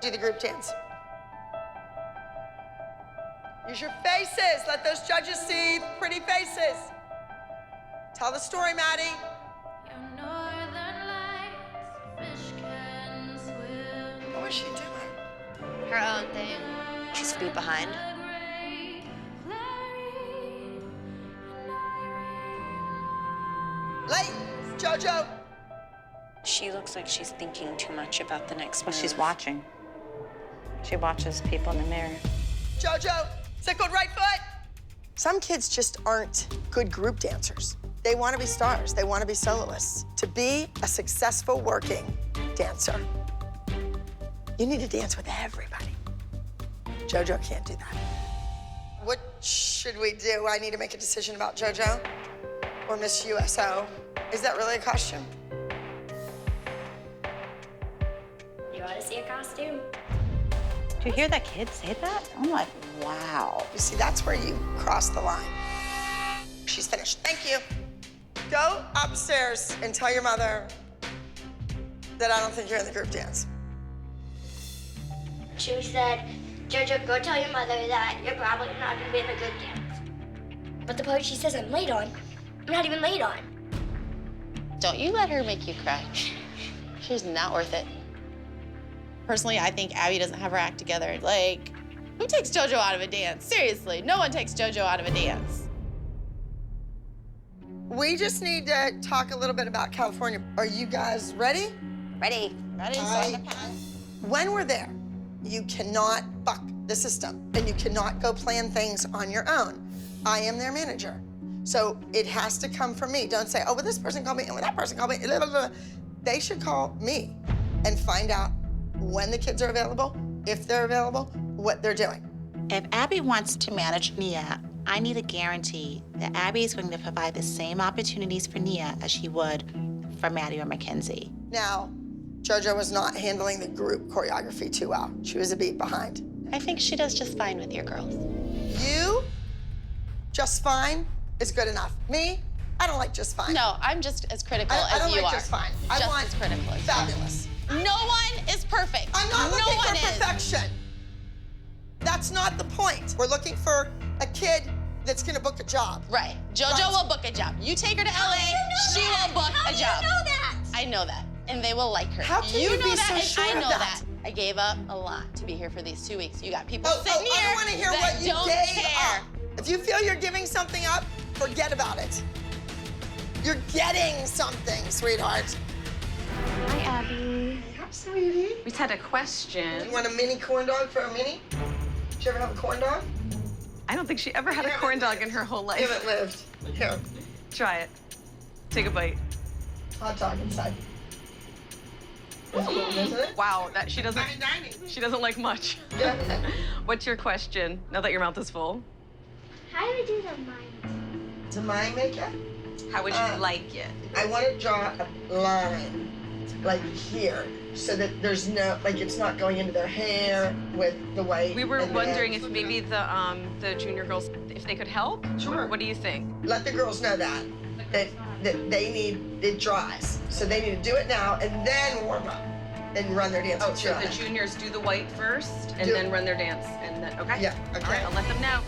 do the group dance. Use your faces. Let those judges see pretty faces. Tell the story, Maddie. What was she doing? Her own thing. She's a beat behind. Late, JoJo. She looks like she's thinking too much about the next move. Well, she's watching. She watches people in the mirror. JoJo, sickle right foot. Some kids just aren't good group dancers. They want to be stars. They want to be soloists. To be a successful working dancer, you need to dance with everybody. JoJo can't do that. What should we do? I need to make a decision about JoJo or Miss USO. Is that really a costume? You want to see a costume? Do you hear that kid say that? I'm like, wow. You see, that's where you cross the line. She's finished. Thank you. Go upstairs and tell your mother that I don't think you're in the group dance. She said, JoJo, go tell your mother that you're probably not gonna be in a good dance. But the part she says I'm late on, I'm not even late on. Don't you let her make you cry. She's not worth it. Personally, I think Abby doesn't have her act together. Like, who takes JoJo out of a dance? Seriously, no one takes JoJo out of a dance. We just need to talk a little bit about California. Are you guys ready? Ready. Ready? When we're there, you cannot buck the system and you cannot go plan things on your own. I am their manager. So it has to come from me. Don't say, oh, well, this person called me and well, that person called me. Blah, blah, blah. They should call me and find out when the kids are available, if they're available, what they're doing. If Abby wants to manage Nia, I need a guarantee that Abby is going to provide the same opportunities for Nia as she would for Maddie or Mackenzie. Now, JoJo was not handling the group choreography too well. She was a beat behind. I think she does just fine with your girls. You, just fine is good enough. Me, I don't like just fine. No, I'm just as critical I as don't you like are. just fine. I Just want as critical as you are. fabulous. No one is perfect. I'm not no looking one for is. perfection. That's not the point. We're looking for a kid that's gonna book a job. Right. JoJo Right. will book a job. You take her to LA, she will book a job. How do you know that? I know that, and they will like her. How can you know be that, so and sure I of know that? I gave up a lot to be here for these 2 weeks. You got people Oh, sitting I here don't want to hear that what you don't gave care. up. If you feel you're giving something up, forget about it. You're getting something, sweetheart. Hi, Abby. Yeah, sweetie. We just had a question. You want a mini corn dog for a mini? Did you ever have a corn dog? I don't think she ever had a corn dog in her whole You life. haven't lived. Here, Try it. Take a bite. hot dog inside. It's cool, isn't it? Wow, that she doesn't. Fine dining. She doesn't like much. Yeah. What's your question? Now that your mouth is full, How do we do the mind? To mind makeup, how would you like it? I want to draw a line, like here, so that there's no, like it's not going into their hair with the white. We were and wondering then- if maybe the junior girls, if they could help. Sure. What do you think? Let the girls know that they need, it dries. So they need to do it now and then warm up and run their dance. Oh, with so you. the juniors do the white first and Do- then run their dance and then okay. Yeah, okay. All right, I'll let them know.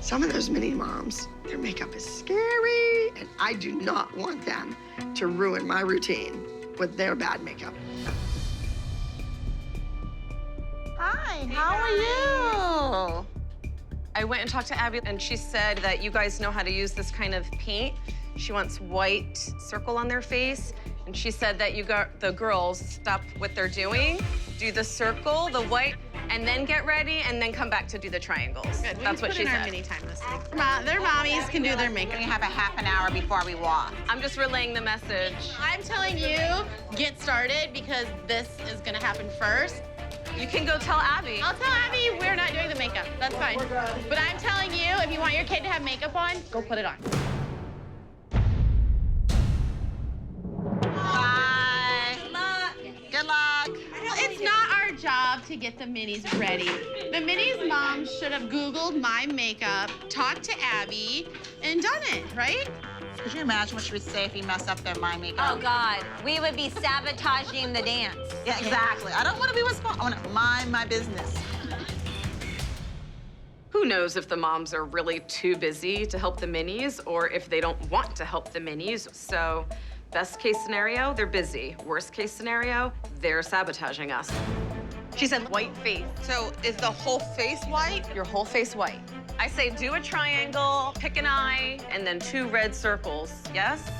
Some of those mini moms, their makeup is scary, and I do not want them to ruin my routine with their bad makeup. Hi, how are you? I went and talked to Abby, and she said that you guys know how to use this kind of paint. She wants white circle on their face, and she said that you got the girls stop what they're doing, do the circle, the white, and then get ready, and then come back to do the triangles. That's what she said. Time this week. Their mommies can do their makeup. We have a half an hour before we walk. I'm just relaying the message. I'm telling you, get started because this is gonna happen first. You can go tell Abby. I'll tell Abby we're not doing the makeup. That's fine. But I'm telling you, if you want your kid to have makeup on, go put it on. Bye. Good luck. Good luck. It's not our job to get the minis ready. The minis' mom should have Googled my makeup, talked to Abby, and done it, right? Could you imagine what she would say if you mess up their mind makeup? Oh, God. We would be sabotaging the dance. Yeah, exactly. I don't want to be responsible. I want to mind my business. Who knows if the moms are really too busy to help the minis or if they don't want to help the minis. So best case scenario, they're busy. Worst case scenario, they're sabotaging us. She said white face. So is the whole face white? Your whole face white. I say do a triangle, pick an eye, and then 2 red circles. Yes?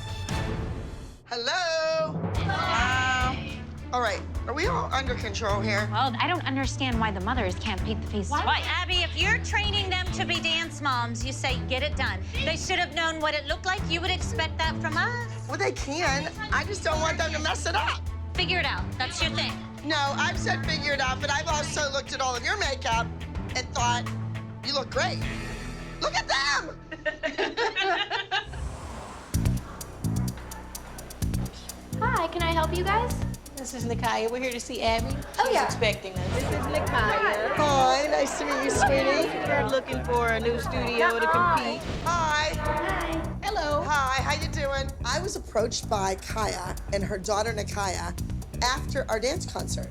Hello? Wow. All right, are we all under control here? Well, I don't understand why the mothers can't paint the face white. Abby, if you're training them to be dance moms, you say, get it done. They should have known what it looked like. You would expect that from us. Well, they can. I just don't want them to mess it up. Figure it out. That's your thing. No, I've said figure it out, but I've also looked at all of your makeup and thought, you look great. Look at them! Hi, can I help you guys? This is Nakaya. We're here to see Abby. Oh, She's yeah. expecting us. This is Nakaya. Hi, nice to meet you, sweetie. We're looking for a new studio to compete. Hi. Hi. Hello. Hi, how you doing? I was approached by Kaya and her daughter Nakaya after our dance concert.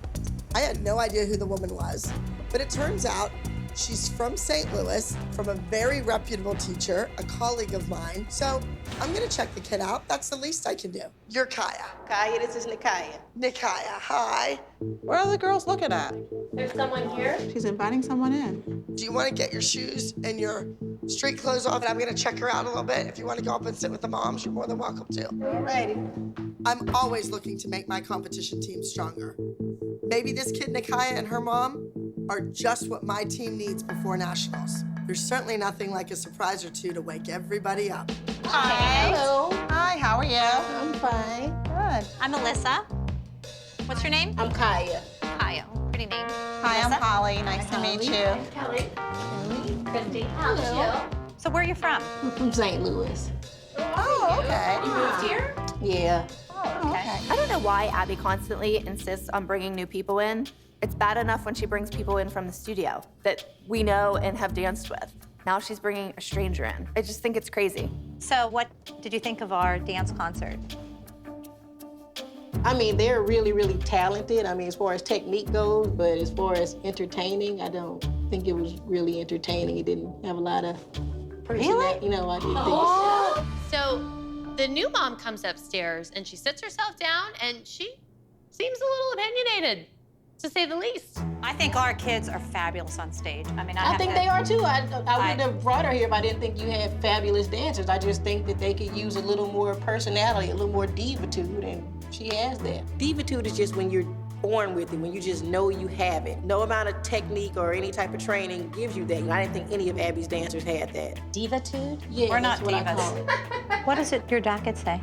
I had no idea who the woman was, but it turns out she's from St. Louis, from a very reputable teacher, a colleague of mine. So I'm gonna check the kid out. That's the least I can do. You're Kaya. Nakaya, this is Nakaya. Nikaya, hi. What are the girls looking at? There's someone here. She's inviting someone in. Do you want to get your shoes and your street clothes off? And I'm gonna check her out a little bit. If you want to go up and sit with the moms, you're more than welcome to. Ready. I'm always looking to make my competition team stronger. Maybe this kid, Nakaya, and her mom are just what my team needs before nationals. There's certainly nothing like a surprise or two to wake everybody up. Hi. Hello. Hi, how are you? I'm fine. Good. I'm Alyssa. What's your name? I'm Kaya. Kyle. Pretty name. Hi, I'm Holly. Nice to meet you. Kelly. Christy. Hello. So where are you from? I'm from St. Louis. Oh, okay. You moved here? Yeah. Oh, okay. I don't know why Abby constantly insists on bringing new people in. It's bad enough when she brings people in from the studio that we know and have danced with. Now she's bringing a stranger in. I just think it's crazy. So what did you think of our dance concert? I mean, they're really, really talented. I mean, as far as technique goes, but as far as entertaining, I don't think it was really entertaining. It didn't have a lot of personality. You know, I didn't think So the new mom comes upstairs and she sits herself down and she seems a little opinionated, to say the least. I think our kids are fabulous on stage. I mean, I think they are too. I wouldn't have brought her here if I didn't think you had fabulous dancers. I just think that they could use a little more personality, a little more divitude, and she has that. Divitude is just when you're born with it, when you just know you have it. No amount of technique or any type of training gives you that. I didn't think any of Abby's dancers had that. Divitude? Yeah, We're not that's what I call divas. it. What does it your jacket say?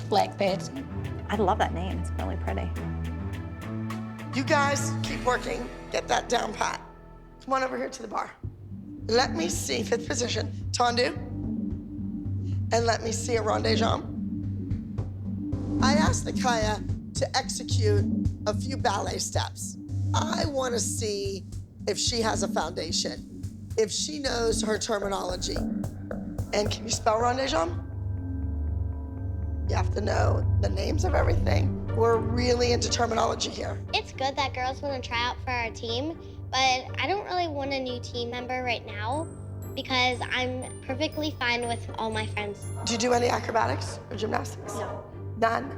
Black Patsy. I love that name. It's really pretty. You guys keep working. Get that down pat. Come on over here to the bar. Let me see 5th position. Tendu. And let me see a rondejambe. I asked Nakaya to execute a few ballet steps. I want to see if she has a foundation, if she knows her terminology. And can you spell rondejambe? You have to know the names of everything. We're really into terminology here. It's good that girls want to try out for our team, but I don't really want a new team member right now because I'm perfectly fine with all my friends. Do you do any acrobatics or gymnastics? No. None?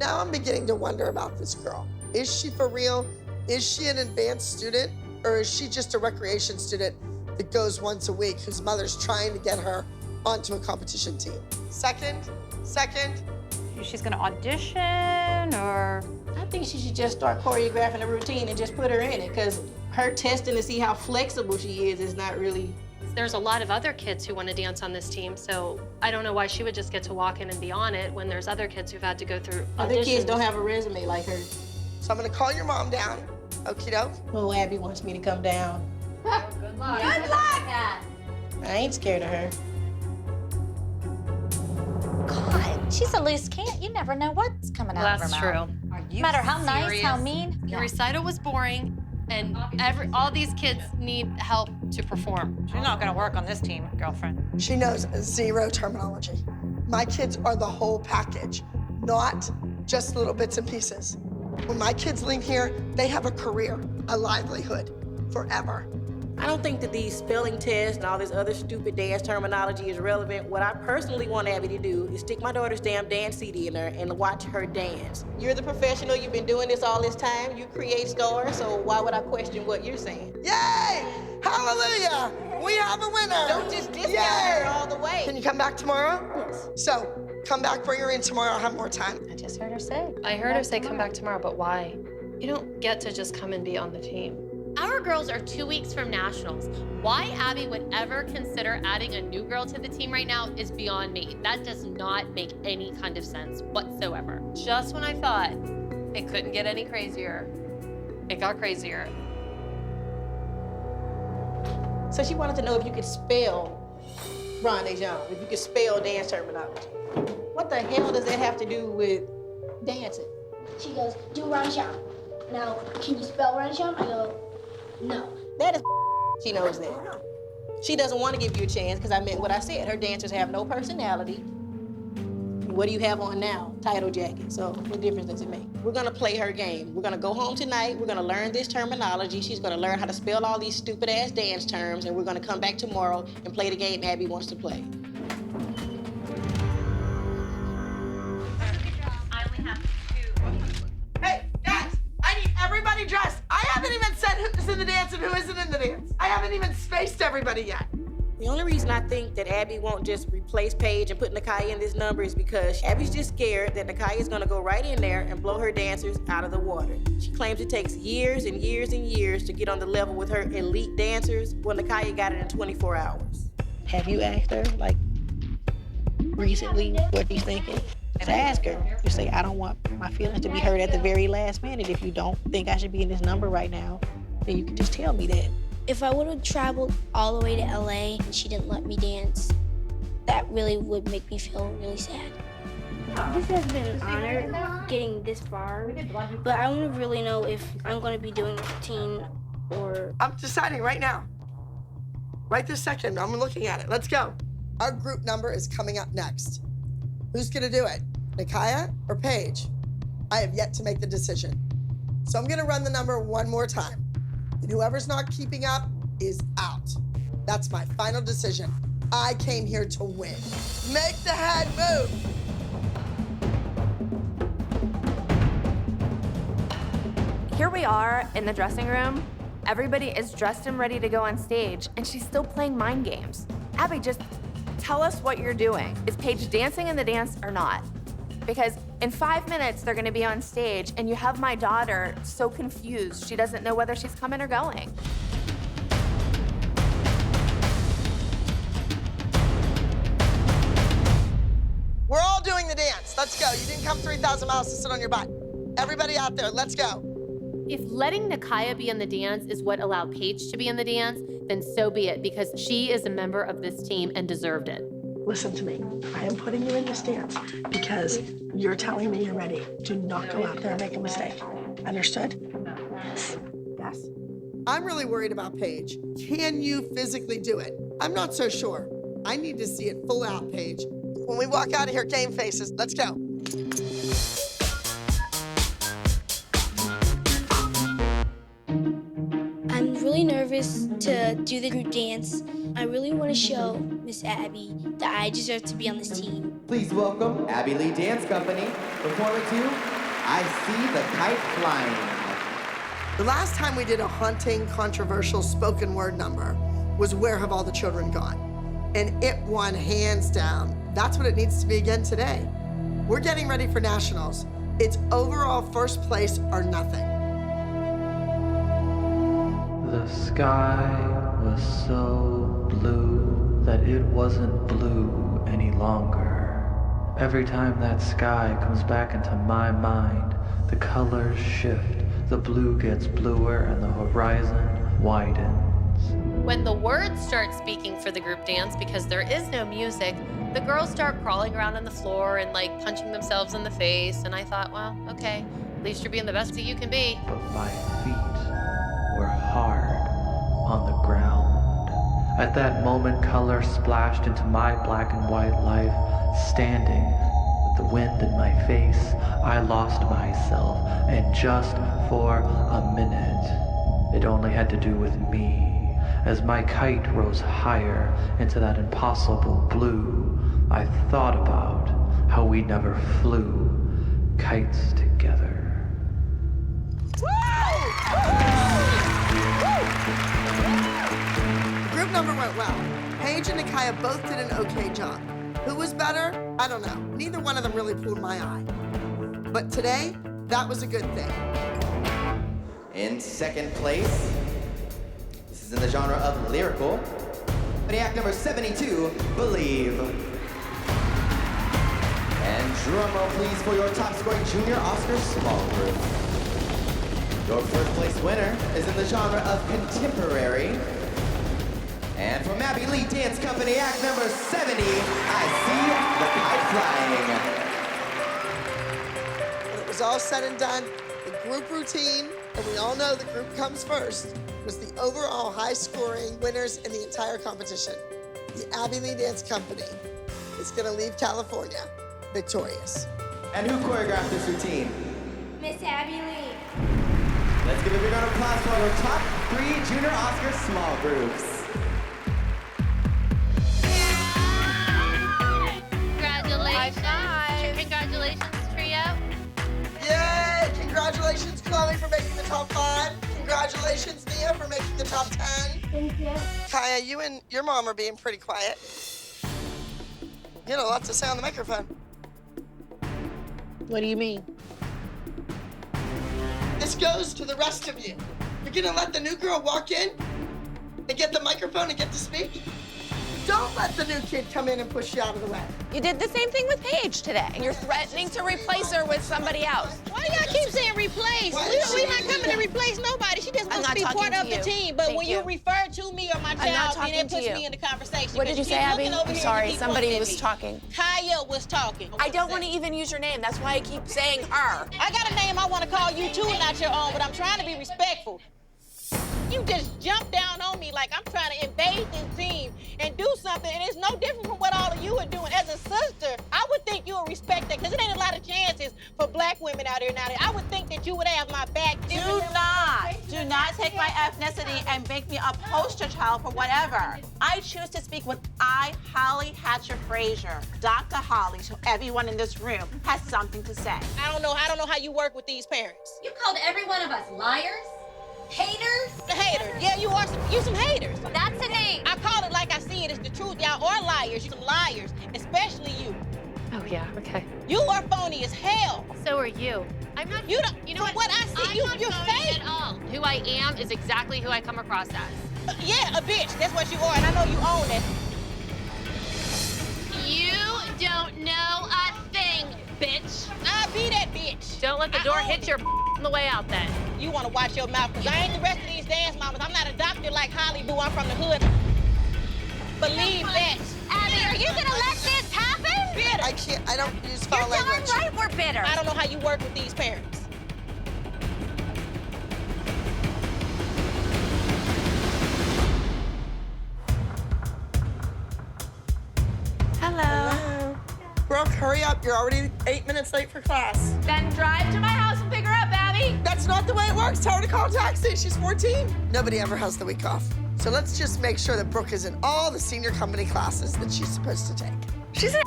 Now I'm beginning to wonder about this girl. Is she for real? Is she an advanced student? Or is she just a recreation student that goes once a week whose mother's trying to get her onto a competition team? Second? She's gonna audition or? I think she should just start choreographing a routine and just put her in it, because her testing to see how flexible she is not really. There's a lot of other kids who want to dance on this team, so I don't know why she would just get to walk in and be on it when there's other kids who've had to go through auditions. Other kids don't have a resume like her. So I'm gonna call your mom down. Okie doke. Oh, Abby wants me to come down. Good luck. Yeah. I ain't scared of her. God, she's a loose cannon. You never know what's coming out of her That's mouth. true. No matter how nice, how mean. Your recital was boring, And all these kids need help to perform. You're not gonna work on this team, girlfriend. She knows zero terminology. My kids are the whole package, not just little bits and pieces. When my kids leave here, they have a career, a livelihood, forever. I don't think that these spelling tests and all this other stupid dance terminology is relevant. What I personally want Abby to do is stick my daughter's damn dance CD in her and watch her dance. You're the professional, you've been doing this all this time, you create stars, so why would I question what you're saying? Yay! Hallelujah! We have a winner! Don't just discount her all the way. Can you come back tomorrow? Yes. So, come back, bring her in tomorrow, I'll have more time. I just heard her say. I heard her say come back tomorrow, but why? You don't get to just come and be on the team. Our girls are 2 weeks from nationals. Why Abby would ever consider adding a new girl to the team right now is beyond me. That does not make any kind of sense whatsoever. Just when I thought it couldn't get any crazier, it got crazier. So she wanted to know if you could spell rendezvous, if you could spell dance terminology. What the hell does that have to do with dancing? She goes, do Ranjam. Now, can you spell Ranjam? I go, no. That is she knows that. She doesn't want to give you a chance because I meant what I said. Her dancers have no personality. What do you have on now? Title jacket. So what difference does it make? We're gonna play her game. We're gonna go home tonight. We're gonna learn this terminology. She's gonna learn how to spell all these stupid ass dance terms, and we're gonna come back tomorrow and play the game Abby wants to play. I only have 2. Hey, guys, I need everybody dressed. I haven't even said who's in the dance and who isn't in the dance. I haven't even spaced everybody yet. The only reason I think that Abby won't just replace Paige and put Nakia in this number is because Abby's just scared that Nakia is gonna go right in there and blow her dancers out of the water. She claims it takes years and years and years to get on the level with her elite dancers. Well, Nakia got it in 24 hours. Have you asked her, like, recently what she's thinking? Just ask her. Just say, I don't want my feelings to be hurt at the very last minute. If you don't think I should be in this number right now, then you can just tell me that. If I would have traveled all the way to LA and she didn't let me dance, that really would make me feel really sad. This has been an honor getting this far, but I want to really know if I'm going to be doing a routine or... I'm deciding right now. Right this second, I'm looking at it. Let's go. Our group number is coming up next. Who's gonna do it? Nakia or Paige? I have yet to make the decision. So I'm gonna run the number one more time. And whoever's not keeping up is out. That's my final decision. I came here to win. Make the head move. Here we are in the dressing room. Everybody is dressed and ready to go on stage, and she's still playing mind games. Abby, just tell us what you're doing. Is Paige dancing in the dance or not? Because in 5 minutes, they're gonna be on stage, and you have my daughter so confused, she doesn't know whether she's coming or going. We're all doing the dance. Let's go. You didn't come 3,000 miles to sit on your butt. Everybody out there, let's go. If letting Nakia be in the dance is what allowed Paige to be in the dance, then so be it, because she is a member of this team and deserved it. Listen to me. I am putting you in this dance because you're telling me you're ready. Do not go out there and make a mistake. Understood? Yes. Yes. I'm really worried about Paige. Can you physically do it? I'm not so sure. I need to see it full out, Paige. When we walk out of here, game faces. Let's go. I'm really nervous to do the group dance. I really want to show Miss Abby that I deserve to be on this team. Please welcome Abby Lee Dance Company, performing to I See the Kite Flying. The last time we did a haunting, controversial spoken word number was Where Have All the Children Gone? And it won hands down. That's what it needs to be again today. We're getting ready for nationals. It's overall first place or nothing. The sky was so blue that it wasn't blue any longer. Every time that sky comes back into my mind, the colors shift, the blue gets bluer and the horizon widens. When the words start speaking for the group dance, because there is no music, the girls start crawling around on the floor and like punching themselves in the face. And I thought, well, okay, at least you're being the best that you can be. But my feet were hard on the ground. At that moment, color splashed into my black and white life. Standing with the wind in my face, I lost myself, and just for a minute, it only had to do with me. As my kite rose higher into that impossible blue, I thought about how we never flew kites together. Group number went well. Paige and Nakia both did an okay job. Who was better? I don't know. Neither one of them really pulled my eye. But today, that was a good thing. In second place, this is in the genre of lyrical, act number 72, Believe. And drum roll please for your top scoring junior Oscar small group. Your first place winner is in the genre of contemporary. And from Abby Lee Dance Company, act number 70, I See the Kite Flying. When it was all said and done, the group routine, and we all know the group comes first, was the overall high-scoring winners in the entire competition. The Abby Lee Dance Company is gonna leave California victorious. And who choreographed this routine? Miss Abby Lee. Let's give a big round of applause for our top 3 junior Oscar small groups. Congratulations, trio. Yay! Congratulations, Chloe, for making the top 5. Congratulations, Nia, for making the top 10. Thank you. Kaya, you and your mom are being pretty quiet. You had a lot to say on the microphone. What do you mean? This goes to the rest of you. You're gonna let the new girl walk in and get the microphone and get to speak? Don't let the new kid come in and push you out of the way. You did the same thing with Paige today. You're threatening to replace her with somebody else. Why y'all keep saying replace? We're not coming to replace nobody. She just wants to be part of the team. But when you refer to me or my child, then it puts me in the conversation. What did you say, Abby? I'm sorry, somebody was talking. Kaya was talking. I don't want to even use your name. That's why I keep saying her. I got a name I want to call you too, not your own, but I'm trying to be respectful. You just jump down on me like I'm trying to invade this team and do something, and it's no different from what all of you are doing. As a sister, I would think you would respect that, because it ain't a lot of chances for black women out here nowadays. I would think that you would have my back. Do not take my ethnicity and make me a poster child for whatever. I choose to speak when I, Holly Hatcher Frazier, Dr. Holly, to everyone in this room, has something to say. I don't know how you work with these parents. You called every one of us liars? Haters? The hater. Yeah, you some haters. That's a name. I call it like I see it. It's the truth. Y'all are liars. You some liars, especially you. Oh, yeah, okay. You are phony as hell. So are you. I'm not. You don't. You know what I see? You're fake. At all. Who I am is exactly who I come across as. Yeah, a bitch. That's what you are, and I know you own it. You don't know a thing, bitch. I'll be that bitch. Don't let the door hit your on the way out then. You want to watch your mouth, because I ain't the rest of these dance mamas. I'm not a doctor like Holly Boo. I'm from the hood. Believe that. Abby, are you gonna let this happen? Bitter. I can't, I don't use foul You're language. darn right we're bitter. I don't know how you work with these parents. Hello. Brooke, hurry up. You're already 8 minutes late for class. Then drive to my house and pick her up, Abby. That's not the way it works. Tell her to call a taxi. She's 14. Nobody ever has the week off. So let's just make sure that Brooke is in all the senior company classes that she's supposed to take. She's an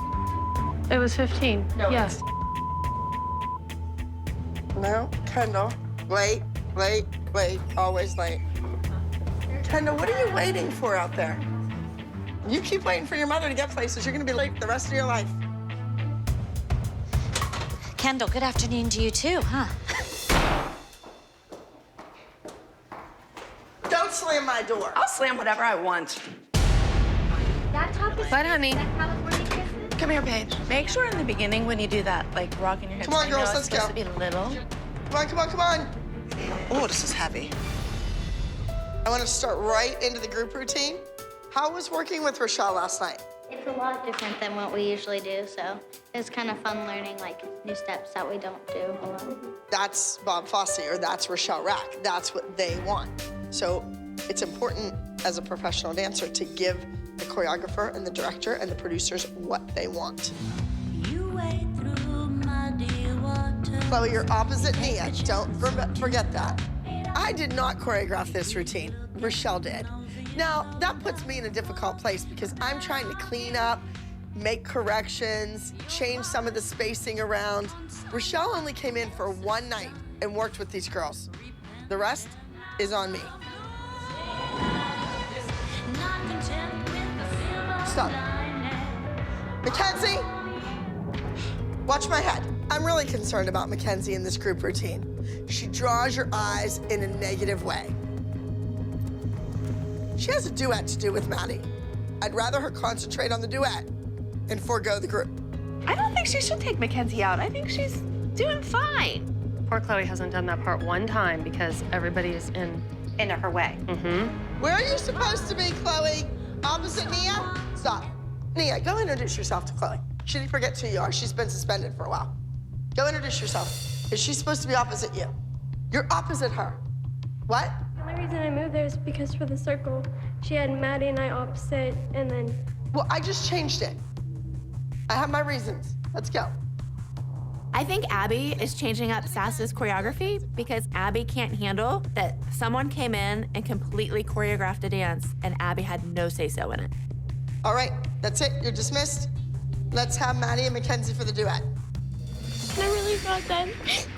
It was 15. No, Yes. No, Kendall. Late, late, late, always late. Kendall, what are you waiting for out there? You keep waiting for your mother to get places, you're gonna be late the rest of your life. Kendall, good afternoon to you too, huh? Don't slam my door. I'll slam whatever I want. That top is Bye, honey. California kisses? Come here, Paige. Make sure in the beginning when you do that, like rocking your hips, Come on, I know girls, it's let's supposed go. to be little. Come on, come on, come on. Oh, this is heavy. I wanna start right into the group routine. How was working with Rochelle last night? It's a lot different than what we usually do, so it's kind of fun learning like new steps that we don't do alone. That's Bob Fosse or that's Rochelle Rack. That's what they want. So it's important as a professional dancer to give the choreographer and the director and the producers what they want. Chloe, you're opposite Nia. Don't forget that. I did not choreograph this routine. Rochelle did. Now, that puts me in a difficult place because I'm trying to clean up, make corrections, change some of the spacing around. Rochelle only came in for one night and worked with these girls. The rest is on me. Stop. Mackenzie, watch my head. I'm really concerned about Mackenzie in this group routine. She draws your eyes in a negative way. She has a duet to do with Maddie. I'd rather her concentrate on the duet and forego the group. I don't think she should take Mackenzie out. I think she's doing fine. Poor Chloe hasn't done that part one time because everybody is in her way. Where are you supposed to be, Chloe? Opposite Nia? Stop. Nia, go introduce yourself to Chloe. She didn't forget who you are. She's been suspended for a while. Go introduce yourself. Is she supposed to be opposite you? You're opposite her. What? The only reason I moved there is because for the circle, she had Maddie and I opposite, and then... Well, I just changed it. I have my reasons. Let's go. I think Abby is changing up Sass's choreography because Abby can't handle that someone came in and completely choreographed a dance and Abby had no say-so in it. All right, that's it. You're dismissed. Let's have Maddie and Mackenzie for the duet. I really thought that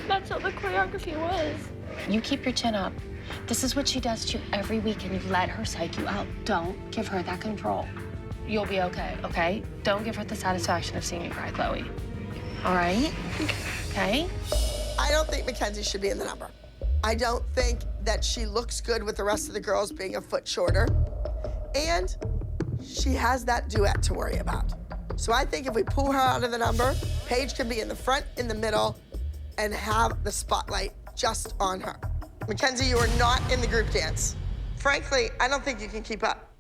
that's what the choreography was. You keep your chin up. This is what she does to you every week, and you let her psych you out. Don't give her that control. You'll be okay, okay? Don't give her the satisfaction of seeing you cry, Chloe. All right? Okay? I don't think Mackenzie should be in the number. I don't think that she looks good with the rest of the girls being a foot shorter. And she has that duet to worry about. So I think if we pull her out of the number, Paige can be in the front, in the middle, and have the spotlight just on her. Mackenzie, you are not in the group dance. Frankly, I don't think you can keep up.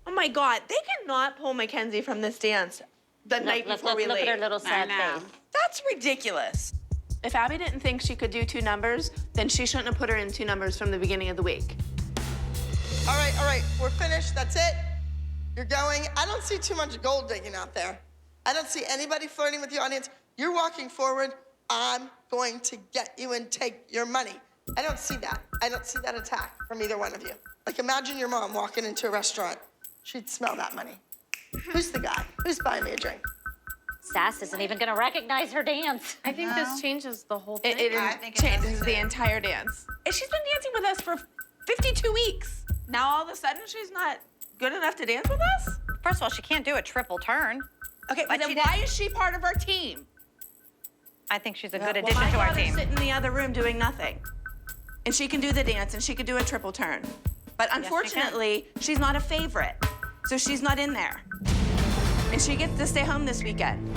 Oh my God, they cannot pull Mackenzie from this dance the night before we leave. Look at her little sad face. That's ridiculous. If Abby didn't think she could do 2 numbers, then she shouldn't have put her in 2 numbers from the beginning of the week. All right, we're finished, that's it. You're going. I don't see too much gold digging out there. I don't see anybody flirting with the audience. You're walking forward. I'm going to get you and take your money. I don't see that. I don't see that attack from either one of you. Like, imagine your mom walking into a restaurant. She'd smell that money. Who's the guy? Who's buying me a drink? Sass isn't even gonna recognize her dance. I think this changes the whole thing. It changes the entire dance. And she's been dancing with us for 52 weeks. Now all of a sudden she's not good enough to dance with us? First of all, she can't do a triple turn. Okay, but then why is she part of our team? I think she's a good addition to our team. Sit in the other room doing nothing. And she can do the dance and she can do a triple turn. But unfortunately, she's not a favorite. So she's not in there. And she gets to stay home this weekend.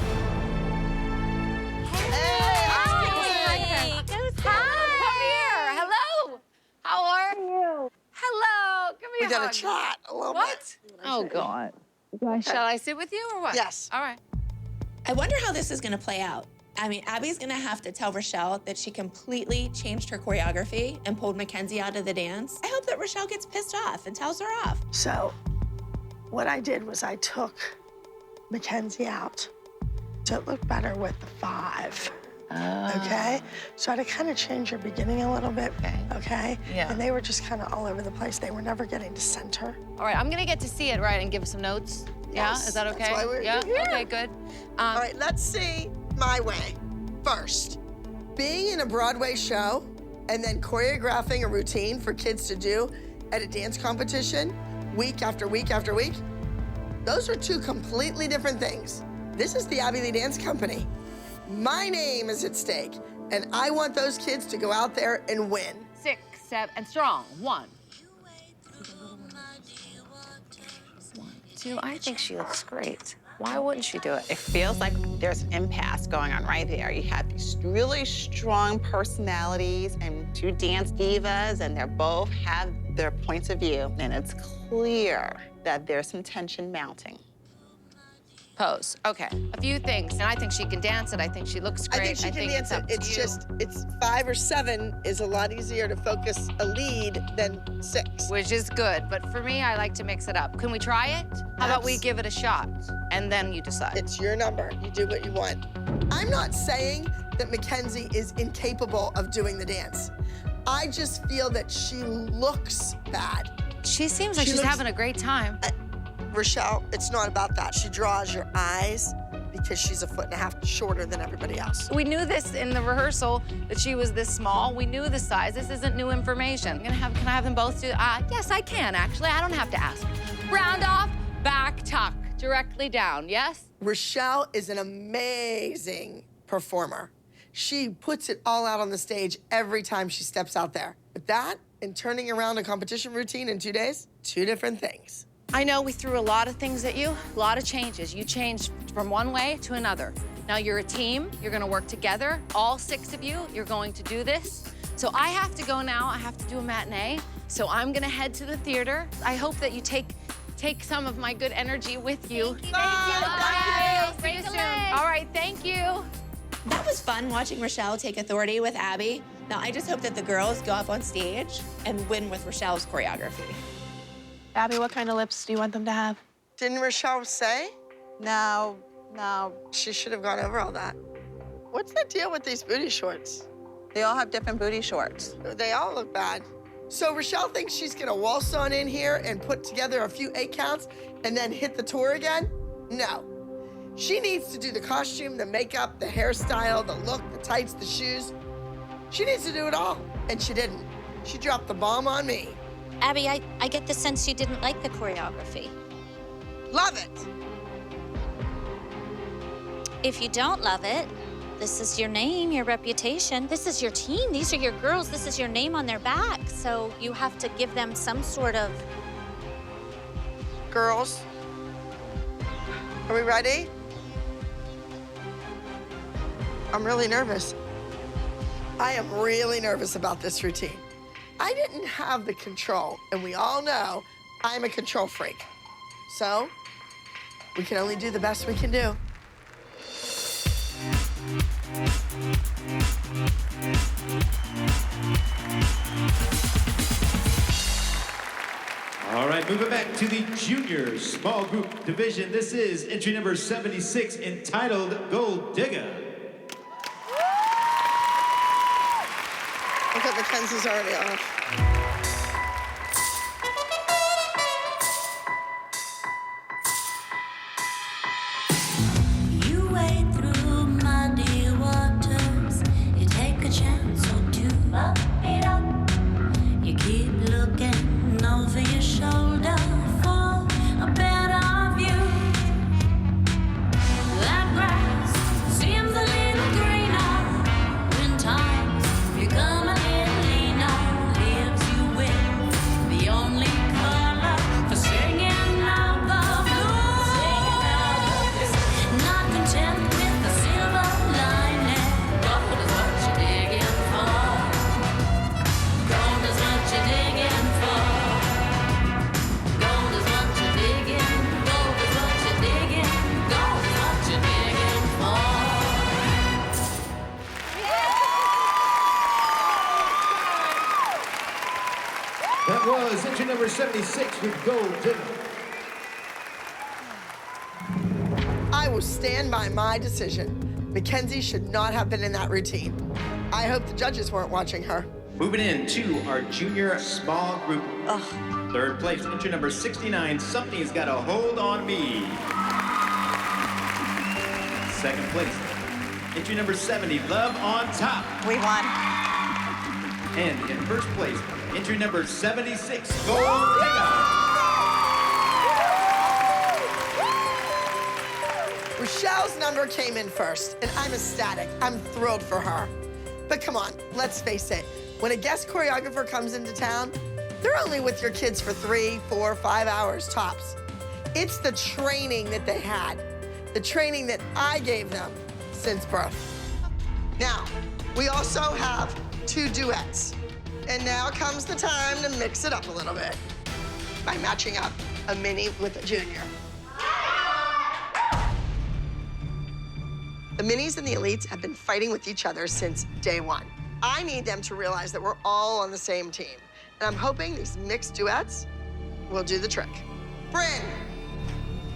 Hey, who's Come here. Hello. How are you? Hello. Come here. We gotta chat a little bit. Oh, God. Shall I sit with you or what? Yes. All right. I wonder how this is gonna play out. I mean, Abby's gonna have to tell Rochelle that she completely changed her choreography and pulled Mackenzie out of the dance. I hope that Rochelle gets pissed off and tells her off. So what I did was I took Mackenzie out so it looked better with the 5. Okay? So I had to kind of change your beginning a little bit. Okay? Yeah. And they were just kind of all over the place. They were never getting to center. All right, I'm gonna get to see it, right, and give some notes. Yeah, Yes, is that okay? that's why we're yeah. here. Okay, good. All right, let's see my way. First, being in a Broadway show and then choreographing a routine for kids to do at a dance competition week after week after week, those are 2 completely different things. This is the Abby Lee Dance Company. My name is at stake, and I want those kids to go out there and win. 6, 7, and strong. 1. 2, I think she looks great. Why wouldn't she do it? It feels like there's an impasse going on right there. You have these really strong personalities and 2 dance divas, and they both have their points of view, and it's clear that there's some tension mounting. Pose. Okay. A few things. And I think she can dance it. I think she looks great. I think she can dance it. It's just, it's 5 or 7 is a lot easier to focus a lead than 6. Which is good. But for me, I like to mix it up. Can we try it? How about we give it a shot? And then you decide. It's your number. You do what you want. I'm not saying that Mackenzie is incapable of doing the dance. I just feel that she looks bad. She seems like she's having a great time. Rochelle, it's not about that. She draws your eyes because she's 1.5 feet shorter than everybody else. We knew this in the rehearsal, that she was this small. We knew the size. This isn't new information. Can I have them both do? Yes, I can, actually. I don't have to ask. Round off, back tuck, directly down, yes? Rochelle is an amazing performer. She puts it all out on the stage every time she steps out there. But that and turning around a competition routine in 2 days, 2 different things. I know we threw a lot of things at you, a lot of changes. You changed from one way to another. Now you're a team, you're gonna work together. All 6 of you, you're going to do this. So I have to go now, I have to do a matinee. So I'm gonna head to the theater. I hope that you take some of my good energy with you. Thank you. Bye. See you soon. All right, thank you. That was fun watching Rochelle take authority with Abby. Now I just hope that the girls go up on stage and win with Rochelle's choreography. Abby, what kind of lips do you want them to have? Didn't Rochelle say? No. She should have gone over all that. What's the deal with these booty shorts? They all have different booty shorts. They all look bad. So Rochelle thinks she's gonna waltz on in here and put together a few 8 counts and then hit the tour again? No. She needs to do the costume, the makeup, the hairstyle, the look, the tights, the shoes. She needs to do it all, and she didn't. She dropped the bomb on me. Abby, I get the sense you didn't like the choreography. Love it. If you don't love it, this is your name, your reputation. This is your team. These are your girls. This is your name on their back. So you have to give them some sort of... Girls, are we ready? I'm really nervous. I am really nervous about this routine. I didn't have the control, and we all know I'm a control freak. So, we can only do the best we can do. All right, moving back to the junior small group division. This is entry number 76, entitled Gold Digger. Look at Mackenzie's already off. You wade through muddy waters. You take a chance or two. You keep looking over your shoulder for a better view. That grass seems a little greener when times become a little leaner. Leaves you with the only color for singing out the blues. Not content with the silver lining. Gold is what you're digging for. Gold is what you're digging for. Gold is what you're digging. Gold is what you're digging. Gold is what you're digging for. That was entry number 76 with Gold Digger. I will stand by my decision. Mackenzie should not have been in that routine. I hope the judges weren't watching her. Moving into our junior small group. Third place, entry number 69, Something's Got a Hold on Me. Second place, entry number 70, Love on Top. We won. And in first place, entry number 76, Gold Digger. Rochelle's number came in first, and I'm ecstatic. I'm thrilled for her. But come on, let's face it. When a guest choreographer comes into town, they're only with your kids for 3, 4, 5 hours tops. It's the training that they had, the training that I gave them since birth. Now, we also have 2 duets. And now comes the time to mix it up a little bit by matching up a mini with a junior. The minis and the elites have been fighting with each other since day one. I need them to realize that we're all on the same team. And I'm hoping these mixed duets will do the trick. Bryn,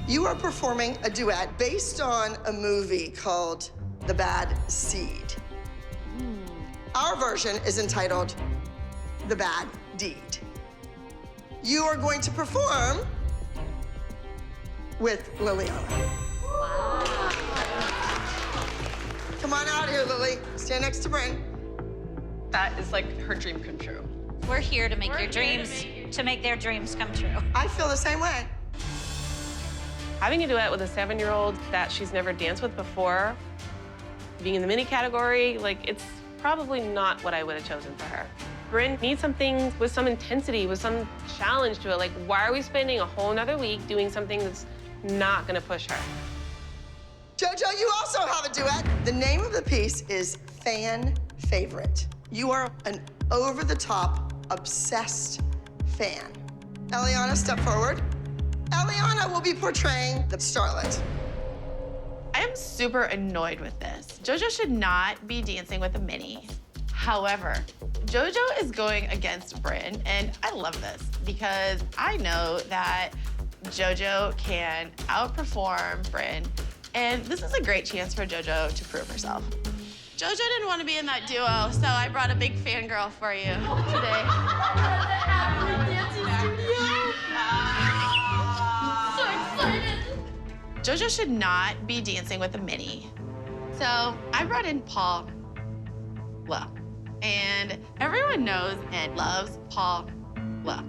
you are performing a duet based on a movie called The Bad Seed. Our version is entitled The Bad Deed. You are going to perform with Liliana. Wow. Come on out here, Lily. Stand next to Bryn. That is like her dream come true. We're here to make your dreams, to make their dreams come true. I feel the same way. Having a duet with a 7-year-old that she's never danced with before, being in the mini category, like, it's probably not what I would have chosen for her. Bryn needs something with some intensity, with some challenge to it. Like, why are we spending a whole nother week doing something that's not gonna push her? JoJo, you also have a duet. The name of the piece is Fan Favorite. You are an over-the-top, obsessed fan. Eliana, step forward. Eliana will be portraying the starlet. I am super annoyed with this. JoJo should not be dancing with a mini. However, JoJo is going against Bryn, and I love this because I know that JoJo can outperform Bryn, and this is a great chance for JoJo to prove herself. JoJo didn't want to be in that duo, so I brought a big fangirl for you today. JoJo should not be dancing with a mini. So I brought in Paula. And everyone knows and loves Paula.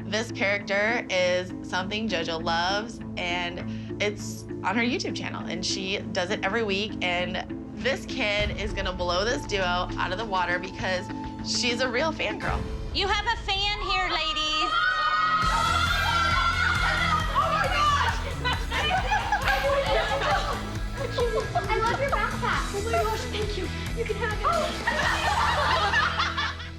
This character is something JoJo loves, and it's on her YouTube channel, and she does it every week, and this kid is gonna blow this duo out of the water because she's a real fangirl. You have a fan here, ladies. I love your backpack. Oh my gosh, thank you. You can have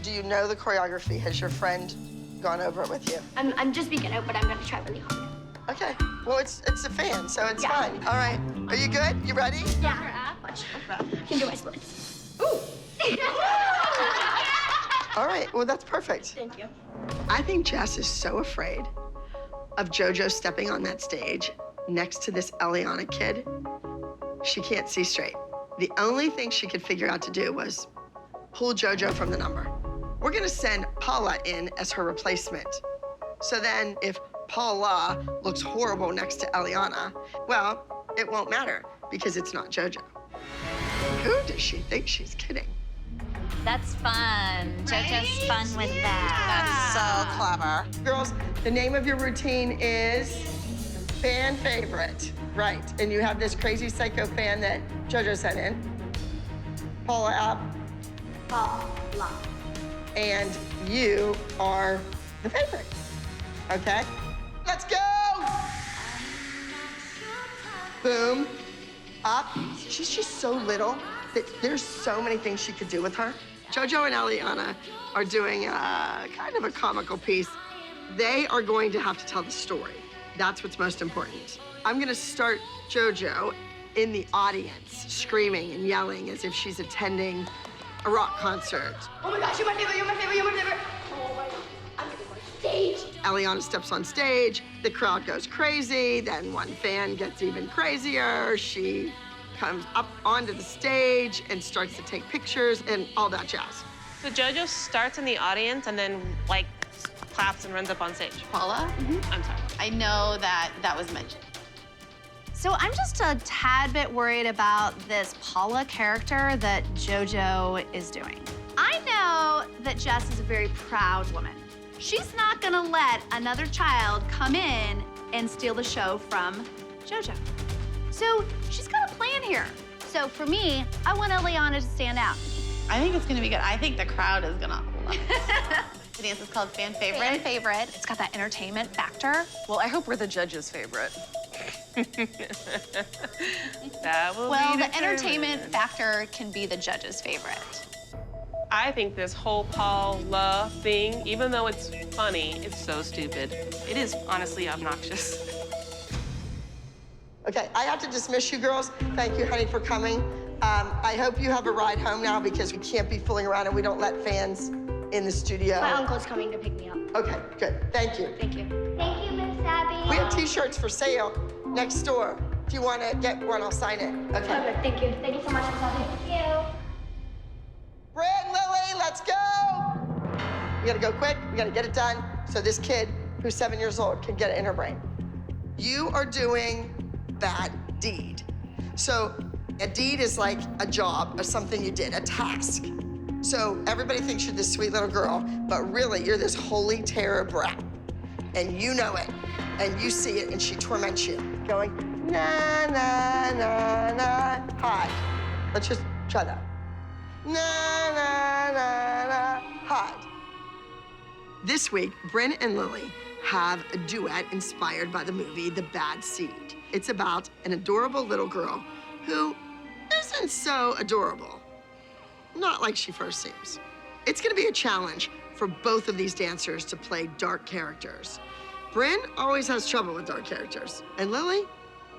it. Do you know the choreography? Has your friend gone over it with you? I'm just beginner, but I'm gonna try really hard. Okay. Well, it's a fan, so it's fine. All right. Are you good? You ready? Yeah. Watch. Can do my splits. Ooh. All right. Well, that's perfect. Thank you. I think Jess is so afraid of JoJo stepping on that stage next to this Eliana kid. She can't see straight. The only thing she could figure out to do was pull JoJo from the number. We're gonna send Paula in as her replacement. So then if Paula looks horrible next to Eliana, well, it won't matter because it's not JoJo. Who does she think she's kidding? That's fun. JoJo's fun with That's that. so clever. Girls, the name of your routine is Fan Favorite. Right, and you have this crazy psycho fan that JoJo sent in. Paula up. Paula. And you are the favorite, okay? Let's go! Boom, up. She's just so little that there's so many things she could do with her. JoJo and Eliana are doing kind of a comical piece. They are going to have to tell the story. That's what's most important. I'm gonna start JoJo in the audience, screaming and yelling as if she's attending a rock concert. Oh my gosh, you're my favorite, you're my favorite, you're my favorite. Oh my God, I'm gonna go on stage. Eliana steps on stage, the crowd goes crazy, then one fan gets even crazier. She comes up onto the stage and starts to take pictures and all that jazz. So JoJo starts in the audience and then, like, claps and runs up on stage. Paula, I'm sorry. I know that was mentioned. So I'm just a tad bit worried about this Paula character that JoJo is doing. I know that Jess is a very proud woman. She's not gonna let another child come in and steal the show from JoJo. So she's got a plan here. So for me, I want Eliana to stand out. I think it's gonna be good. I think the crowd is gonna love it. The dance is called Fan Favorite. Fan favorite. It's got that entertainment factor. Well, I hope we're the judge's favorite. That will Well, be the entertainment factor can be the judge's favorite. I think this whole Paula thing, even though it's funny, it's so stupid. It is honestly obnoxious. Okay, I have to dismiss you girls. Thank you, honey, for coming. I hope you have a ride home now because we can't be fooling around and we don't let fans in the studio. My uncle's coming to pick me up. Okay, good. Thank you. Thank you. Thank you, Miss Abby. We have T-shirts for sale next door. If you want to get one, I'll sign it. Okay. Okay, thank you. Thank you so much, Miss Abby. Thank you. Brad, Lily, let's go. We gotta go quick. We gotta get it done so this kid who's 7 years old can get it in her brain. You are doing bad deed. So a deed is like a job or something you did, a task. So everybody thinks you're this sweet little girl, but really you're this holy terror brat. And you know it, and you see it, and she torments you. Going, na, na, na, na, hide. Let's just try that. Na, na, na, na, hide. This week, Bryn and Lily have a duet inspired by the movie The Bad Seed. It's about an adorable little girl who isn't so adorable. Not like she first seems. It's gonna be a challenge for both of these dancers to play dark characters. Bryn always has trouble with dark characters. And Lily,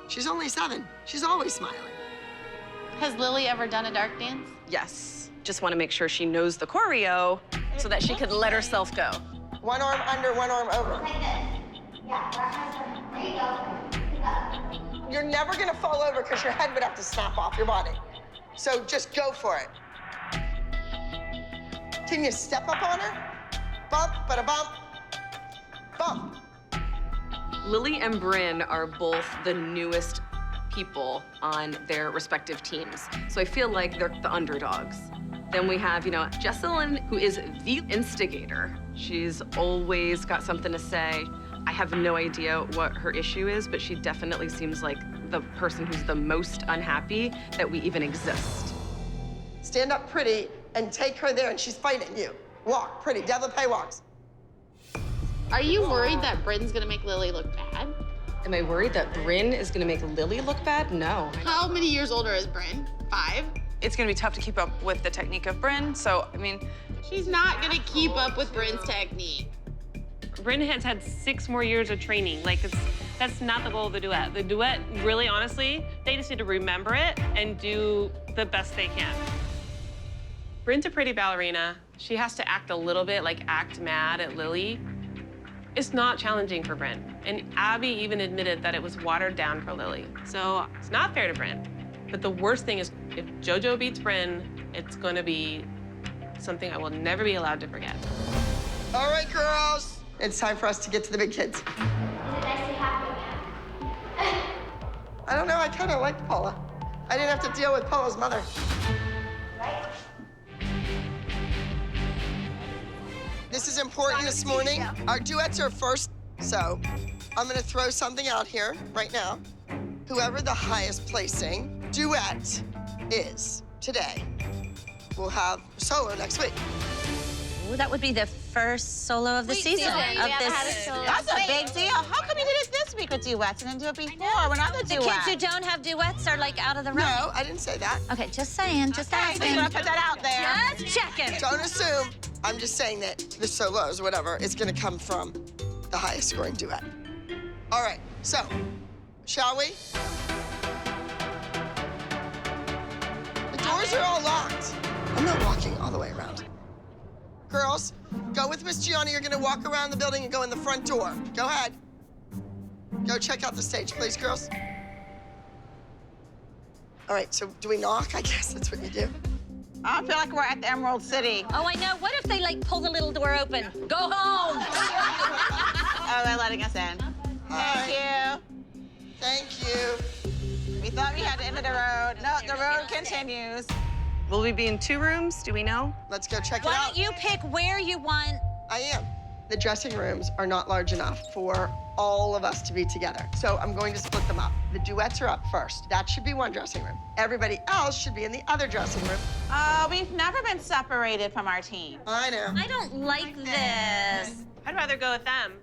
she's only 7. She's always smiling. Has Lily ever done a dark dance? Yes. Just want to make sure she knows the choreo so that she could let herself go. One arm under, one arm over. Like this. Yeah, there you go. You're never gonna fall over because your head would have to snap off your body. So just go for it. Can you step up on her? Bump, bada bump, bump. Lily and Bryn are both the newest people on their respective teams. So I feel like they're the underdogs. Then we have, Jessalyn, who is the instigator. She's always got something to say. I have no idea what her issue is, but she definitely seems like the person who's the most unhappy that we even exist. Stand up pretty and take her there, and she's fighting you. Walk pretty, devil pay walks. Are you worried that Bryn's gonna make Lily look bad? Am I worried that Bryn is gonna make Lily look bad? No. How many years older is Bryn? 5? It's gonna be tough to keep up with the technique of Bryn, so, I mean... She's not gonna keep up with Bryn's technique. Bryn has had 6 more years of training. That's not the goal of the duet. The duet, really, honestly, they just need to remember it and do the best they can. Bryn's a pretty ballerina. She has to act a little bit, act mad at Lily. It's not challenging for Bryn. And Abby even admitted that it was watered down for Lily. So it's not fair to Bryn. But the worst thing is, if JoJo beats Bryn, it's gonna be something I will never be allowed to forget. All right, girls. It's time for us to get to the big kids. Is it nice to have you again? I don't know, I kind of like Paula. I didn't have to deal with Paula's mother. Right? This is important this morning. Our duets are first, so I'm gonna throw something out here right now. Whoever the highest placing duet is today will have solo next week. Ooh, that would be the first solo of the season. That's a big deal. How come you did it this week with duets and didn't do it before? We're not the The duet. kids who don't have duets are out of the room. No, I didn't say that. Okay, just saying, just asking. Just gonna put that out there. Just checking. Don't assume. I'm just saying that the solos, whatever, is gonna come from the highest scoring duet. All right, so, shall we? The doors are all locked. I'm not walking all the way around. Girls, go with Miss Gianni. You're gonna walk around the building and go in the front door. Go ahead. Go check out the stage, please, girls. All right, so do we knock? I guess that's what you do. I feel like we're at the Emerald City. Oh, I know. What if they pull the little door open? Go home. Oh, they're letting us in. Thank you. Thank you. We thought we had to end of the road. No, the road continues. Will we be in 2 rooms? Do we know? Let's go check it Why out. don't you pick where you want? I am. The dressing rooms are not large enough for all of us to be together. So I'm going to split them up. The duets are up first. That should be one dressing room. Everybody else should be in the other dressing room. We've never been separated from our team. I know. I don't like this. I'd rather go with them.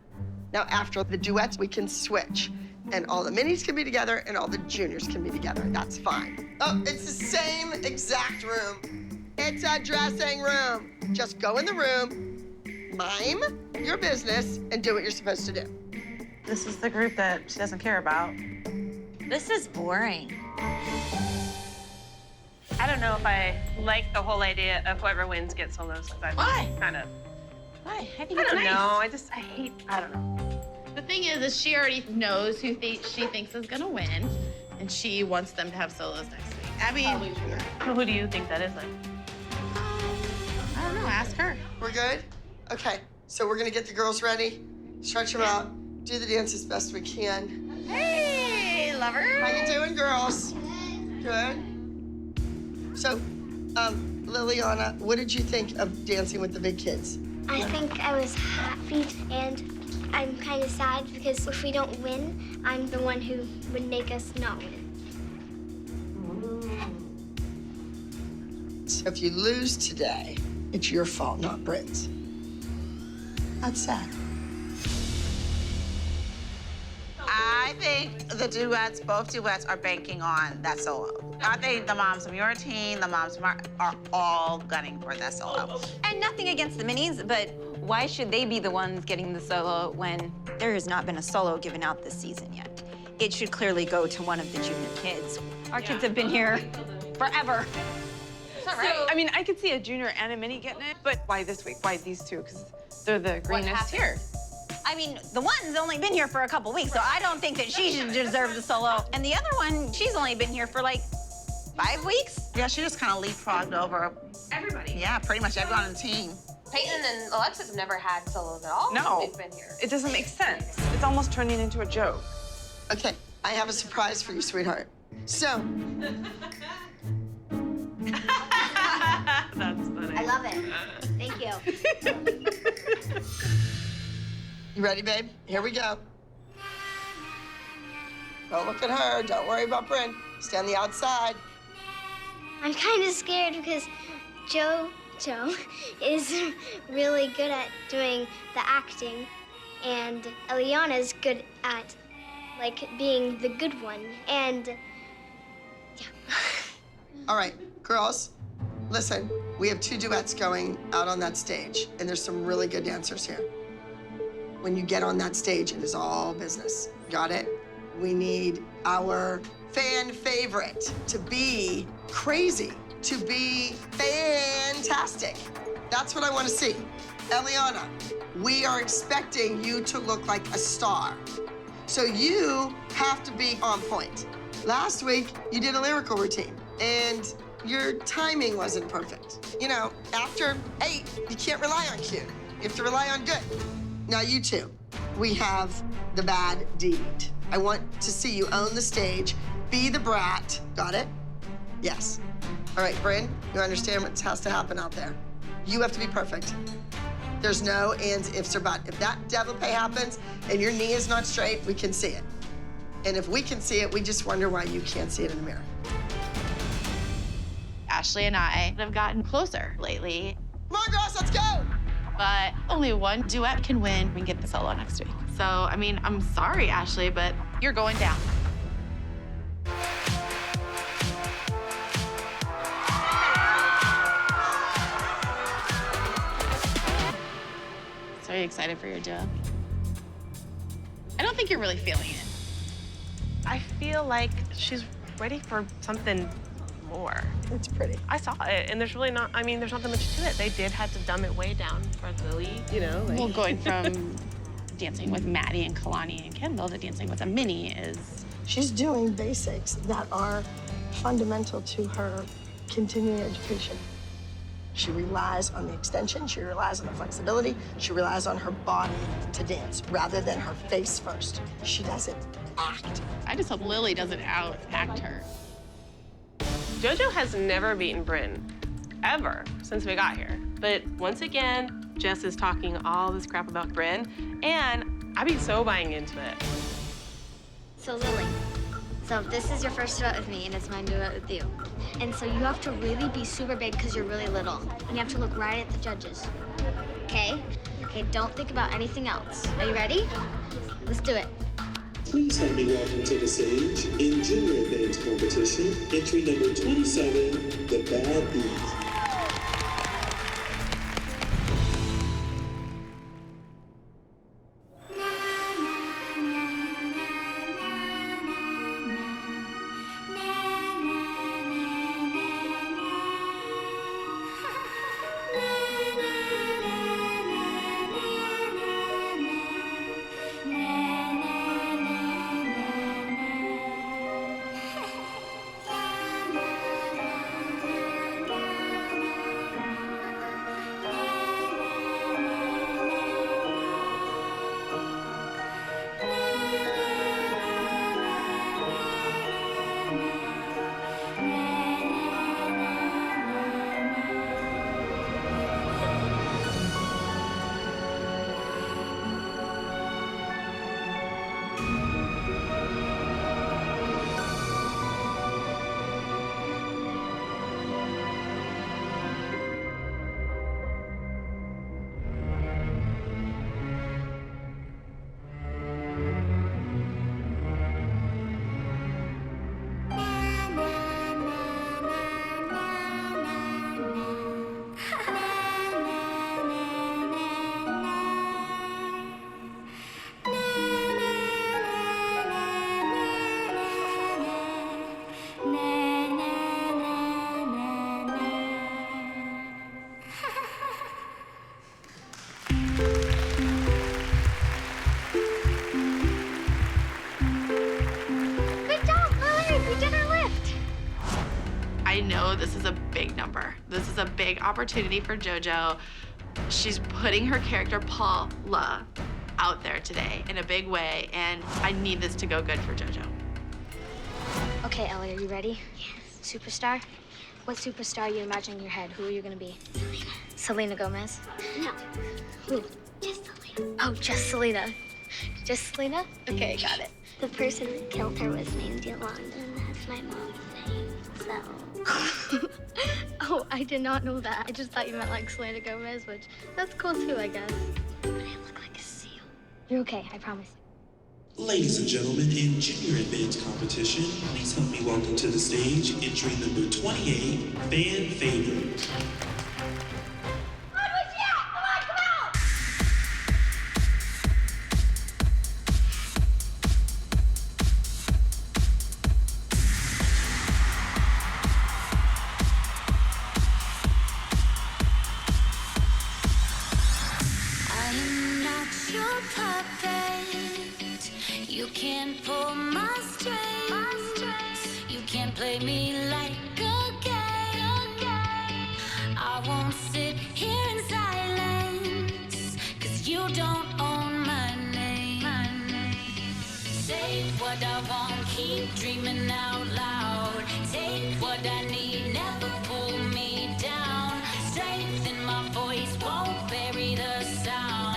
Now, after the duets, we can switch. And all the minis can be together, and all the juniors can be together. That's fine. Oh, it's the same exact room. It's a dressing room. Just go in the room, mime your business, and do what you're supposed to do. This is the group that she doesn't care about. This is boring. I don't know if I like the whole idea of whoever wins gets solos. Why? Kind of. Why? I I think it's don't nice. know. I don't know. The thing is she already knows who she thinks is gonna win, and she wants them to have solos next week. Abby, Who do you think that is then? I don't know. Ask her. We're good? Okay, so we're gonna get the girls ready, stretch them out, do the dance as best we can. Hey, lover. How you doing, girls? Good. So, Liliana, what did you think of dancing with the big kids? I think I was happy, and I'm kind of sad because if we don't win, I'm the one who would make us not win. So if you lose today, it's your fault, not Bryn's. That's sad. I think the duets, both duets, are banking on that solo. I think the moms from your team, the moms from are all gunning for that solo. And nothing against the minis, but why should they be the ones getting the solo when there has not been a solo given out this season yet? It should clearly go to one of the junior kids. Our kids have been here forever. I mean, I could see a junior and a mini getting it, but why this week? Why these two? Because they're the greenest here. I mean, the one's only been here for a couple weeks, so I don't think that she should deserve the solo. And the other one, she's only been here for like 5 weeks. Yeah, she just kind of leapfrogged over everybody. Yeah, pretty much everyone on the team. Peyton and Alexis have never had solos at all. No, They've been here. it doesn't make sense. It's almost turning into a joke. Okay, I have a surprise for you, sweetheart. So, That's funny. I love it. Thank you. you ready, babe? Here we go. Don't look at her. Don't worry about Bryn. Stay on the outside. I'm kind of scared because Joe is really good at doing the acting, and Eliana's good at, like, being the good one, and All right, girls, listen. We have 2 duets going out on that stage, and there's some really good dancers here. When you get on that stage, it is all business. Got it? We need our fan favorite to be crazy, to be fantastic. That's what I want to see. Eliana, we are expecting you to look like a star. So you have to be on point. Last week, you did a lyrical routine, and your timing wasn't perfect. You know, after 8, you can't rely on cute. You have to rely on good. Now, you two, we have the bad deed. I want to see you own the stage, be the brat. Got it? Yes. All right, Bryn, you understand what has to happen out there. You have to be perfect. There's no ands, ifs, or buts. If that develope happens and your knee is not straight, we can see it. And if we can see it, we just wonder why you can't see it in the mirror. Ashley and I have gotten closer lately. Come on, girls, let's go! But only one duet can win and get the solo next week. So, I mean, I'm sorry, Ashley, but you're going down. So are you excited for your duet? I don't think you're really feeling it. I feel like she's ready for something more. It's pretty. I saw it, and there's really not, I mean, there's not that much to it. They did have to dumb it way down for Lily, you know? Like... Well, going from dancing with Maddie and Kalani and Kendall to dancing with a mini is... She's doing basics that are fundamental to her continuing education. She relies on the extension, she relies on the flexibility, she relies on her body to dance rather than her face first. She doesn't act. I just hope Lily doesn't out-act her. JoJo has never beaten Bryn, ever, since we got here. But once again, Jess is talking all this crap about Bryn, and Abby's so buying into it. So Lily, so this is your first duet with me, and it's my duet with you. And so you have to really be super big because you're really little. And you have to look right at the judges. Okay? Okay, don't think about anything else. Are you ready? Let's do it. Please help me welcome to the stage in junior dance competition, entry number 27, the Bad Beat. big opportunity for JoJo. She's putting her character, Paula, out there today in a big way, and I need this to go good for JoJo. Okay, Ellie, are you ready? Yes. Superstar? What superstar are you imagining in your head? Who are you gonna be? Selena Gomez? No. Who? Just Selena. Oh, just Selena. Just Selena? Okay, got it. The person that killed her was named Yolanda, and that's my mom's name, so. Oh, I did not know that. I just thought you meant like Selena Gomez, which that's cool too, I guess. But I look like a seal. You're okay, I promise. Ladies and gentlemen, in junior advanced competition, please help me welcome to the stage entry number 28, fan favorite. I'm not your puppet. You can't pull my strings. You can't play me like a game. I won't sit here in silence, 'cause you don't own my name. Say what I want, keep dreaming out loud. Take what I need, never pull me down. Strength in my voice won't bury the sound.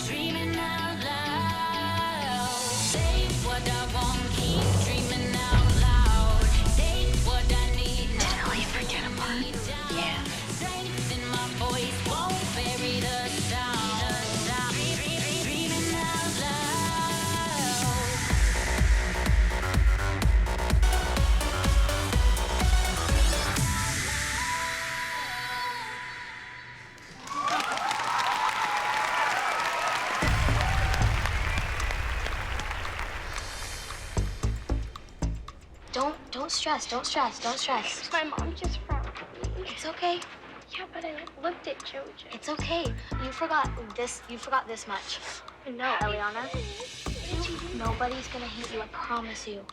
Dreaming out loud. Say what I want, keep dreaming out loud. Take what I need, never forget a part. Yeah. Strength in my voice won't bury the sound. Dreaming out loud. Don't stress, don't stress, don't stress. My mom just frowned. It's okay. Yeah, but I looked at JoJo. It's okay. You forgot this much. No, Eliana. Nobody's gonna hate you, I promise you.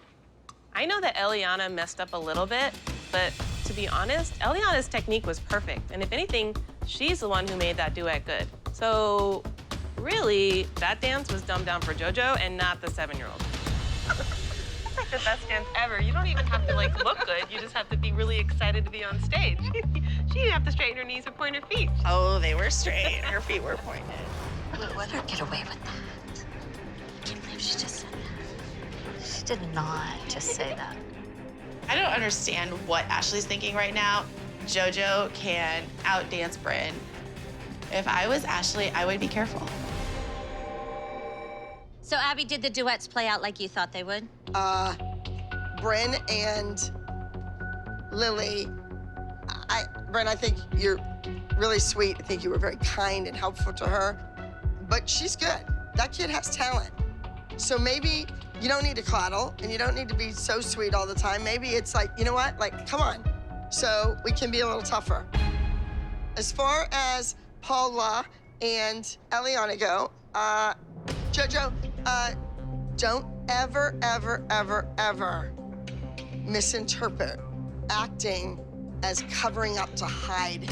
I know that Eliana messed up a little bit, but to be honest, Eliana's technique was perfect. And if anything, she's the one who made that duet good. So really, that dance was dumbed down for JoJo and not the 7-year-old. That's like the best dance ever. You don't even have to like look good. You just have to be really excited to be on stage. She didn't have to straighten her knees or point her feet. Oh, they were straight. Her feet were pointed. Let her get away with that. I can't believe she just said that. She did not just say that. I don't understand what Ashley's thinking right now. JoJo can outdance Bryn. If I was Ashley, I would be careful. So, Abby, did the duets play out like you thought they would? Bryn and Lily, Bryn, I think you're really sweet. I think you were very kind and helpful to her, but she's good. That kid has talent. So maybe you don't need to coddle and you don't need to be so sweet all the time. Maybe it's like, you know what? Like, come on. So we can be a little tougher. As far as Paula and Eliana go, JoJo, don't ever, ever, ever, ever misinterpret acting as covering up to hide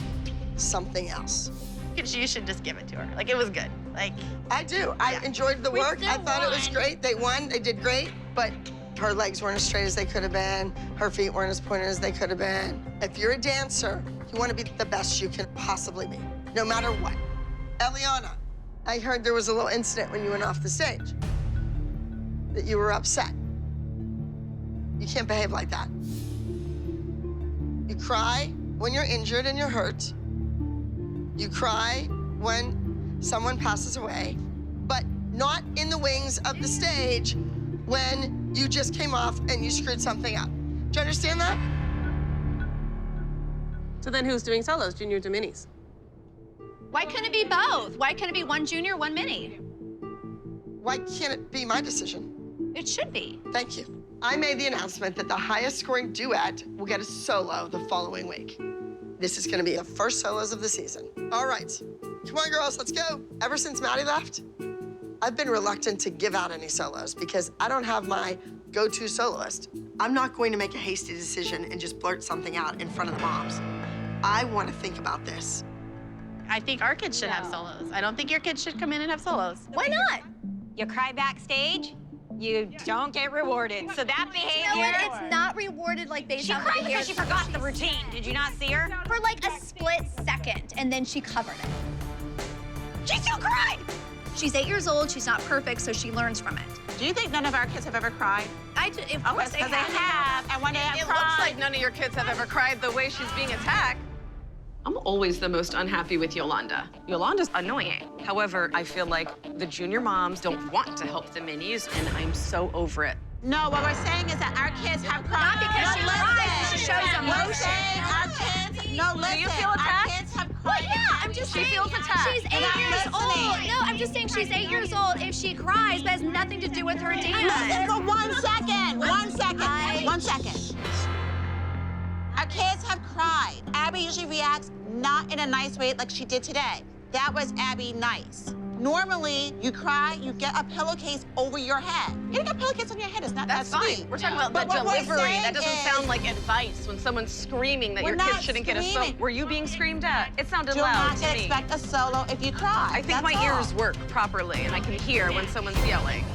something else. You should just give it to her. Like, it was good. Like, I do. I enjoyed the work. I thought it was great. They won. They did great. But her legs weren't as straight as they could have been. Her feet weren't as pointed as they could have been. If you're a dancer, you want to be the best you can possibly be, no matter what. Eliana, I heard there was a little incident when you went off the stage, that you were upset. You can't behave like that. You cry when you're injured and you're hurt. You cry when someone passes away, but not in the wings of the stage when you just came off and you screwed something up. Do you understand that? So then who's doing solos, juniors or minis? Why couldn't it be both? Why couldn't it be one junior, one mini? Why can't it be my decision? It should be. Thank you. I made the announcement that the highest scoring duet will get a solo the following week. This is gonna be the first solos of the season. All right, come on girls, let's go. Ever since Maddie left, I've been reluctant to give out any solos because I don't have my go-to soloist. I'm not going to make a hasty decision and just blurt something out in front of the moms. I want to think about this. I think our kids should have solos. I don't think your kids should come in and have solos. Why not? You cry backstage, you don't get rewarded. So that behavior... You know what? It's not rewarded like based She on cried the because she forgot the routine. Did you not see her? For like a split second, and then she covered it. She still cried! She's 8 years old. She's not perfect, so she learns from it. Do you think none of our kids have ever cried? Of course they Because they have, and when they have It cried... looks like none of your kids have ever cried the way she's being attacked. I'm always the most unhappy with Yolanda. Yolanda's annoying. However, I feel like the junior moms don't want to help the minis, and I'm so over it. No, what we're saying is that our kids have cried. Not because she cries, she shows emotion. Our kids, no, listen. Do you feel attacked? Our kids have cried. Well, yeah, I'm just saying. She feels attacked. She's 8 not years listening. old. No, I'm just saying she's 8 years old. If she cries, that has nothing to do with her Listen dance. for 1 second. 1 second. 1 second. Our kids have cried. Abby usually reacts not in a nice way like she did today. That was Abby nice. Normally, you cry, you get a pillowcase over your head. Getting a pillowcase on your head is not That's that fine. sweet. We're talking about But the what we're delivery. That saying doesn't is- sound like advice when someone's screaming that We're your not kids shouldn't get a solo. screaming. Were you being screamed at? It sounded You're loud not to to me. expect a solo if you cry. I think That's my all. ears work properly, and I can hear when someone's yelling.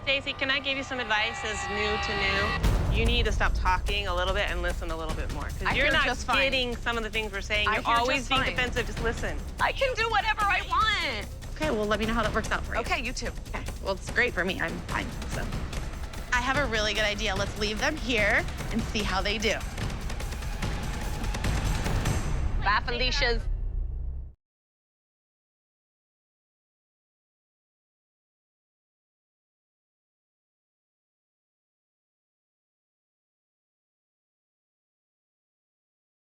Stacey, can I give you some advice as new to new? You need to stop talking a little bit and listen a little bit more. I Because you're hear not just fine. getting some of the things we're saying. I You're hear always just being fine. defensive. Just listen. I can do whatever I want. Okay, well, let me know how that works out for you. Okay, you too. Okay. Well, it's great for me. I'm fine, so. I have a really good idea. Let's leave them here and see how they do. Bye, Felicia's.